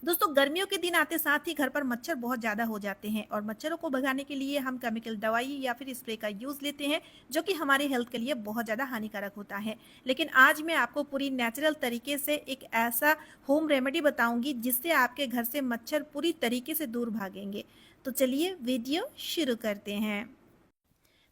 दोस्तों गर्मियों के दिन आते साथ ही घर पर मच्छर बहुत ज़्यादा हो जाते हैं और मच्छरों को भगाने के लिए हम केमिकल दवाई या फिर स्प्रे का यूज़ लेते हैं जो कि हमारे हेल्थ के लिए बहुत ज़्यादा हानिकारक होता है। लेकिन आज मैं आपको पूरी नेचुरल तरीके से एक ऐसा होम रेमेडी बताऊंगी जिससे आपके घर से मच्छर पूरी तरीके से दूर भागेंगे। तो चलिए वीडियो शुरू करते हैं।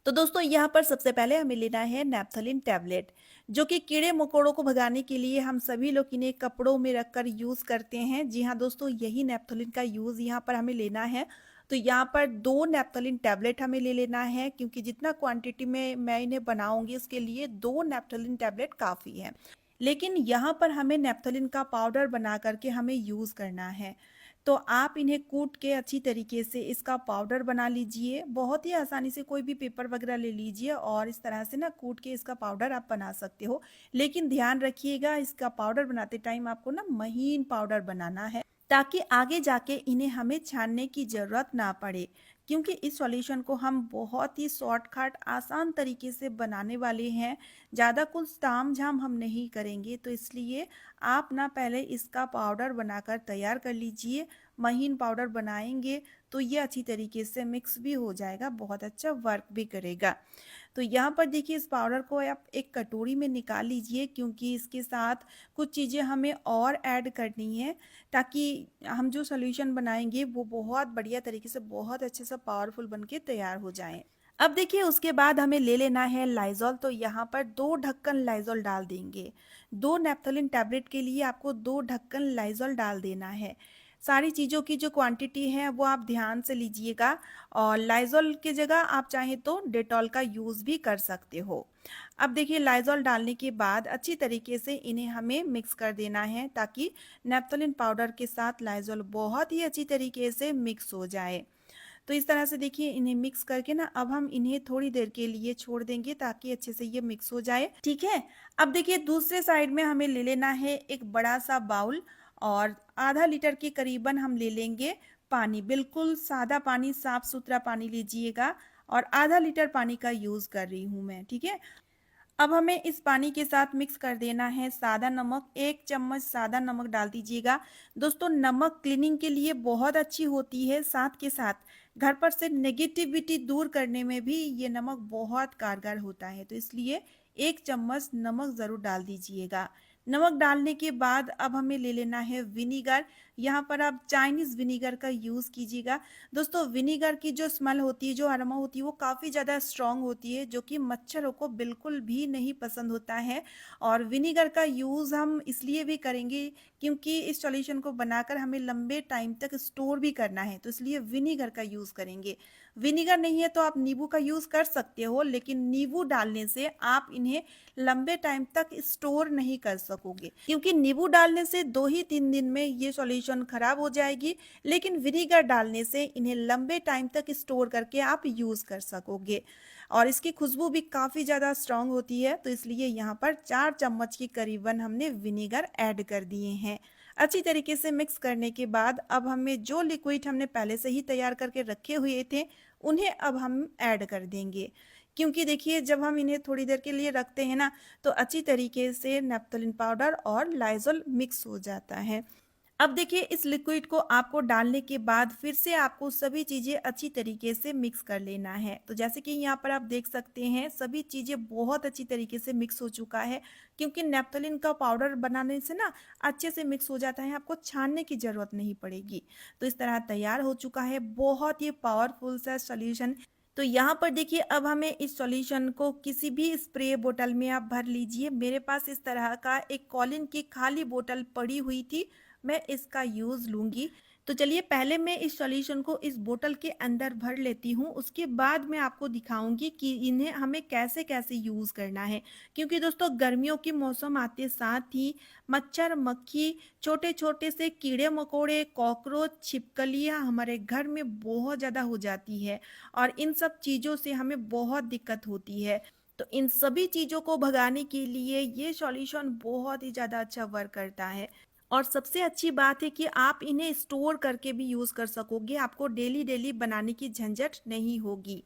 तो दोस्तों यहाँ पर सबसे पहले हमें लेना है नेप्थलीन टैबलेट, जो कि कीड़े मकोड़ों को भगाने के लिए हम सभी लोग इन्हें कपड़ों में रखकर यूज़ करते हैं। जी हाँ दोस्तों, यही नेप्थलीन का यूज़ यहाँ पर हमें लेना है। तो यहाँ पर 2 नेप्थलीन टैबलेट हमें ले लेना है, क्योंकि जितना क्वांटिटी में मैं इन्हें बनाऊंगी उसके लिए 2 नेप्थलीन टैबलेट काफ़ी है। लेकिन यहाँ पर हमें नेप्थलीन का पाउडर बना करके हमें यूज़ करना है। तो आप इन्हें कूट के अच्छी तरीके से इसका पाउडर बना लीजिए। बहुत ही आसानी से कोई भी पेपर वगैरह ले लीजिए और इस तरह से ना कूट के इसका पाउडर आप बना सकते हो। लेकिन ध्यान रखिएगा, इसका पाउडर बनाते टाइम आपको ना महीन पाउडर बनाना है, ताकि आगे जाके इन्हें हमें छानने की ज़रूरत ना पड़े। क्योंकि इस सॉल्यूशन को हम बहुत ही शॉर्टकट आसान तरीके से बनाने वाले हैं, ज़्यादा कुछ ताम-झाम हम नहीं करेंगे। तो इसलिए आप ना पहले इसका पाउडर बनाकर तैयार कर लीजिए। महीन पाउडर बनाएंगे तो ये अच्छी तरीके से मिक्स भी हो जाएगा, बहुत अच्छा वर्क भी करेगा। तो यहाँ पर देखिए इस पाउडर को आप एक कटोरी में निकाल लीजिए, क्योंकि इसके साथ कुछ चीज़ें हमें और ऐड करनी है, ताकि हम जो सॉल्यूशन बनाएंगे वो बहुत बढ़िया तरीके से बहुत अच्छे से पावरफुल बन के तैयार हो जाएं। अब देखिए उसके बाद हमें ले लेना है लाइजॉल। तो यहाँ पर 2 ढक्कन लाइजॉल डाल देंगे। 2 नेप्थलीन टैबलेट के लिए आपको 2 ढक्कन लाइजॉल डाल देना है। सारी चीज़ों की जो क्वांटिटी है वो आप ध्यान से लीजिएगा, और लाइजॉल की जगह आप चाहें तो डेटॉल का यूज़ भी कर सकते हो। अब देखिए लाइजॉल डालने के बाद अच्छी तरीके से इन्हें हमें मिक्स कर देना है, ताकि नेप्थलीन पाउडर के साथ लाइजॉल बहुत ही अच्छी तरीके से मिक्स हो जाए। तो इस तरह से देखिए इन्हें मिक्स करके ना अब हम इन्हें थोड़ी देर के लिए छोड़ देंगे, ताकि अच्छे से ये मिक्स हो जाए। ठीक है। अब देखिए दूसरे साइड में हमें ले लेना है एक बड़ा सा बाउल, और आधा लीटर के करीबन हम ले लेंगे पानी। बिल्कुल सादा पानी, साफ सुथरा पानी लीजिएगा, और आधा लीटर पानी का यूज कर रही हूँ मैं। ठीक है। अब हमें इस पानी के साथ मिक्स कर देना है सादा नमक। 1 चम्मच सादा नमक डाल दीजिएगा। दोस्तों नमक क्लीनिंग के लिए बहुत अच्छी होती है, साथ के साथ घर पर से नेगेटिविटी दूर करने में भी ये नमक बहुत कारगर होता है। तो इसलिए 1 चम्मच नमक ज़रूर डाल दीजिएगा। नमक डालने के बाद अब हमें ले लेना है विनीगर। यहाँ पर आप चाइनीज़ विनीगर का यूज़ कीजिएगा। दोस्तों विनीगर की जो स्मेल होती है, जो अरोमा होती है, वो काफ़ी ज़्यादा स्ट्रॉन्ग होती है, जो कि मच्छरों को बिल्कुल भी नहीं पसंद होता है। और विनीगर का यूज़ हम इसलिए भी करेंगे क्योंकि इस सॉल्यूशन को बनाकर हमें लंबे टाइम तक स्टोर भी करना है, तो इसलिए विनीगर का यूज़ करेंगे। विनीगर नहीं है तो आप नींबू का यूज़ कर सकते हो, लेकिन नींबू डालने से आप इन्हें लंबे टाइम तक स्टोर नहीं कर सकोगे, क्योंकि नींबू डालने से 2 ही 3 दिन में ये सॉल्यूशन खराब हो जाएगी। लेकिन विनीगर डालने से इन्हें लंबे टाइम तक स्टोर करके आप यूज़ कर सकोगे, और इसकी खुशबू भी काफ़ी ज़्यादा स्ट्रांग होती है। तो इसलिए यहाँ पर 4 चम्मच के करीबन हमने विनीगर ऐड कर दिए हैं। अच्छी तरीके से मिक्स करने के बाद अब हमें जो लिक्विड हमने पहले से ही तैयार करके रखे हुए थे उन्हें अब हम ऐड कर देंगे। क्योंकि देखिए जब हम इन्हें थोड़ी देर के लिए रखते हैं ना, तो अच्छी तरीके से नेप्थलीन पाउडर और लाइजोल मिक्स हो जाता है। अब देखिए इस लिक्विड को आपको डालने के बाद फिर से आपको सभी चीज़ें अच्छी तरीके से मिक्स कर लेना है। तो जैसे कि यहाँ पर आप देख सकते हैं सभी चीज़ें बहुत अच्छी तरीके से मिक्स हो चुका है, क्योंकि नेप्थलीन का पाउडर बनाने से ना अच्छे से मिक्स हो जाता है, आपको छानने की ज़रूरत नहीं पड़ेगी। तो इस तरह तैयार हो चुका है बहुत ही पावरफुल सा सॉल्यूशन। तो यहाँ पर देखिए अब हमें इस सॉल्यूशन को किसी भी स्प्रे बोतल में आप भर लीजिए। मेरे पास इस तरह का एक कॉलिन की खाली बोतल पड़ी हुई थी, मैं इसका यूज़ लूँगी। तो चलिए पहले मैं इस सॉल्यूशन को इस बोतल के अंदर भर लेती हूँ, उसके बाद मैं आपको दिखाऊँगी कि इन्हें हमें कैसे-कैसे यूज़ करना है। क्योंकि दोस्तों गर्मियों के मौसम आते साथ ही मच्छर, मक्खी, छोटे-छोटे से कीड़े-मकोड़े, कॉकरोच, छिपकलियाँ हमारे घर में बहुत ज़्यादा हो जाती है, और इन सब चीज़ों से हमें बहुत दिक्कत होती है। तो इन सभी चीज़ों को भगाने के लिए ये सॉल्यूशन बहुत ही ज़्यादा अच्छा वर्क करता है। और सबसे अच्छी बात है कि आप इन्हें स्टोर करके भी यूज़ कर सकोगे, आपको डेली डेली बनाने की झंझट नहीं होगी।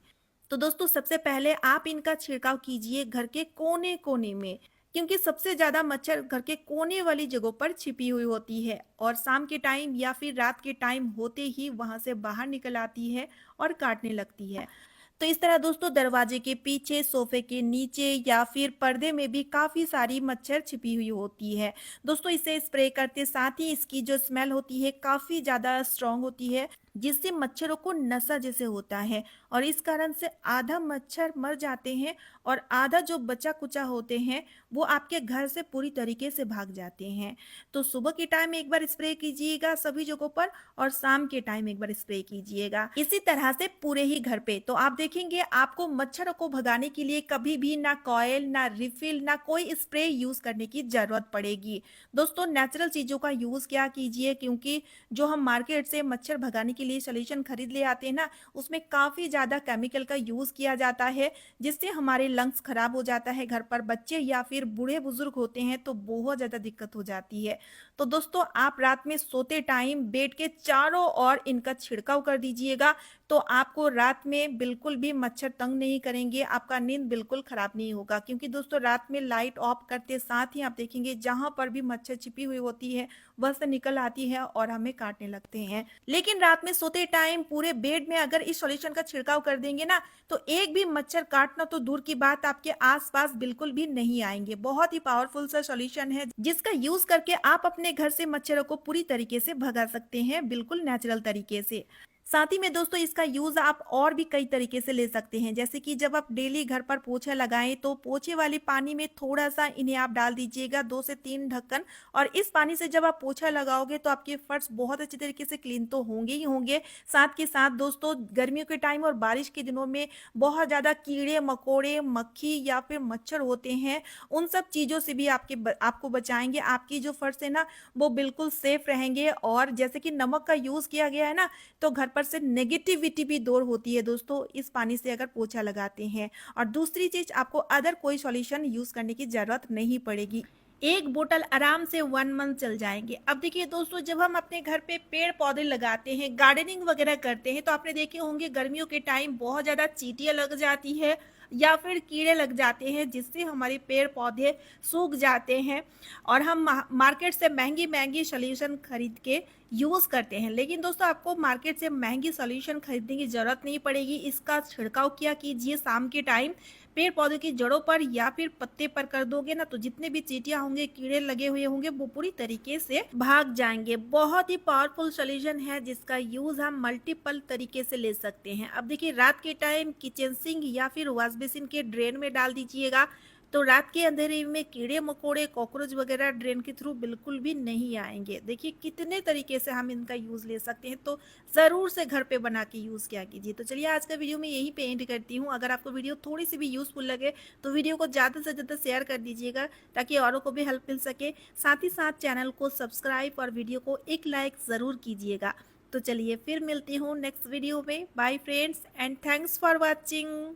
तो दोस्तों सबसे पहले आप इनका छिड़काव कीजिए घर के कोने कोने में, क्योंकि सबसे ज़्यादा मच्छर घर के कोने वाली जगहों पर छिपी हुई होती है और शाम के टाइम या फिर रात के टाइम होते ही वहां से बाहर निकल आती है और काटने लगती है। तो इस तरह दोस्तों दरवाजे के पीछे, सोफे के नीचे या फिर पर्दे में भी काफ़ी सारी मच्छर छिपी हुई होती है। दोस्तों इसे स्प्रे करते साथ ही इसकी जो स्मेल होती है काफ़ी ज़्यादा स्ट्रॉन्ग होती है, जिससे मच्छरों को नशा जैसे होता है और इस कारण से आधा मच्छर मर जाते हैं और आधा जो बचा-कुचा होते हैं, वो आपके घर से पूरी तरीके से भाग जाते हैं। तो सुबह के टाइम एक बार स्प्रे कीजिएगा सभी जगहों पर और शाम के टाइम एक बार स्प्रे कीजिएगा। इसी तरह से पूरे ही घर पे। तो आप देखेंगे आपको मच्छरों को भगाने के लिए कभी भी ना कॉइल, ना रिफिल, ना कोई स्प्रे यूज़ करने की ज़रूरत पड़ेगी। दोस्तों नेचुरल चीज़ों का यूज़ क्या कीजिए, क्योंकि जो हम मार्केट से मच्छर भगाने के लिए सॉल्यूशन खरीद ले आते हैं ना, उसमें काफ़ी ज़्यादा केमिकल का यूज़ किया जाता है, जिससे हमारे लंग्स खराब हो जाता है। घर पर बच्चे या फिर बूढ़े-बुजुर्ग होते हैं तो बहुत ज़्यादा दिक्कत हो जाती है। तो दोस्तों आप रात में सोते टाइम बेड के चारों ओर इनका छिड़काव कर दीजिएगा, तो आपको रात में बिल्कुल भी मच्छर तंग नहीं करेंगे, आपका नींद बिल्कुल खराब नहीं होगा। क्योंकि दोस्तों रात में लाइट ऑफ करते साथ ही आप देखेंगे जहाँ पर भी मच्छर छिपी हुई होती है, वह से निकल आती है और हमें काटने लगते हैं। लेकिन रात में सोते टाइम पूरे बेड में अगर इस सॉल्यूशन का छिड़काव कर देंगे ना, तो एक भी मच्छर काटना तो दूर की बात, आपके आस-पास बिल्कुल भी नहीं आएँगे। बहुत ही पावरफुल सा सॉल्यूशन है, जिसका यूज़ करके आप अपने घर से मच्छरों को पूरी तरीके से भगा सकते हैं, बिल्कुल नेचुरल तरीके से। साथ ही में दोस्तों इसका यूज़ आप और भी कई तरीके से ले सकते हैं, जैसे कि जब आप डेली घर पर पोछा लगाएँ, तो पोछे वाले पानी में थोड़ा-सा इन्हें आप डाल दीजिएगा 2 से 3 ढक्कन, और इस पानी से जब आप पोछा लगाओगे तो आपके फर्श बहुत अच्छी तरीके से क्लीन तो होंगे ही होंगे। साथ के साथ दोस्तों गर्मियों के टाइम और बारिश के दिनों में बहुत ज़्यादा कीड़े-मकोड़े, मक्खी या फिर मच्छर होते हैं, उन सब चीज़ों से भी आपको बचाएँगे। आपकी जो फर्श है ना, वो बिल्कुल सेफ रहेंगे। और जैसे कि नमक का यूज़ किया गया है ना, तो घर पर से नेगेटिविटी भी दूर होती है दोस्तों इस पानी से अगर पोछा लगाते हैं। और दूसरी चीज़, आपको अदर कोई सॉल्यूशन यूज़ करने की ज़रूरत नहीं पड़ेगी। एक बोतल आराम से 1 मंथ चल जाएँगे। अब देखिए दोस्तों, जब हम अपने घर पे पेड़-पौधे लगाते हैं, गार्डनिंग वगैरह करते हैं, तो आपने देखे होंगे गर्मियों के टाइम बहुत ज़्यादा चींटियाँ लग जाती है या फिर कीड़े लग जाते हैं, जिससे हमारे पेड़-पौधे सूख जाते हैं और हम मार्केट से महँगी-महँगी सॉल्यूशन खरीद के यूज़ करते हैं। लेकिन दोस्तों आपको मार्केट से महँगी सॉल्यूशन खरीदने की ज़रूरत नहीं पड़ेगी। इसका छिड़काव किया कीजिए शाम के टाइम पेड़ पौधे की जड़ों पर या फिर पत्ते पर कर दोगे ना, तो जितने भी चींटियां होंगे, कीड़े लगे हुए होंगे, वो पूरी तरीके से भाग जाएंगे। बहुत ही पावरफुल सॉल्यूशन है, जिसका यूज हम मल्टीपल तरीके से ले सकते हैं। अब देखिए रात के टाइम किचन सिंक या फिर वॉश बेसिन के ड्रेन में डाल दीजिएगा, तो रात के अंधेरे में कीड़े मकोड़े, कॉकरोच वगैरह ड्रेन के थ्रू बिल्कुल भी नहीं आएंगे। देखिए कितने तरीके से हम इनका यूज़ ले सकते हैं, तो ज़रूर से घर पे बना के यूज़ किया कीजिए। तो चलिए आज का वीडियो मैं यहीं पे एंड करती हूँ। अगर आपको वीडियो थोड़ी सी भी यूज़फुल लगे तो वीडियो को ज़्यादा से ज़्यादा शेयर कर दीजिएगा, ताकि औरों को भी हेल्प मिल सके। साथ ही साथ चैनल को सब्सक्राइब और वीडियो को एक लाइक ज़रूर कीजिएगा। तो चलिए फिर मिलती हूँ नेक्स्ट वीडियो में। Bye friends and thanks for watching.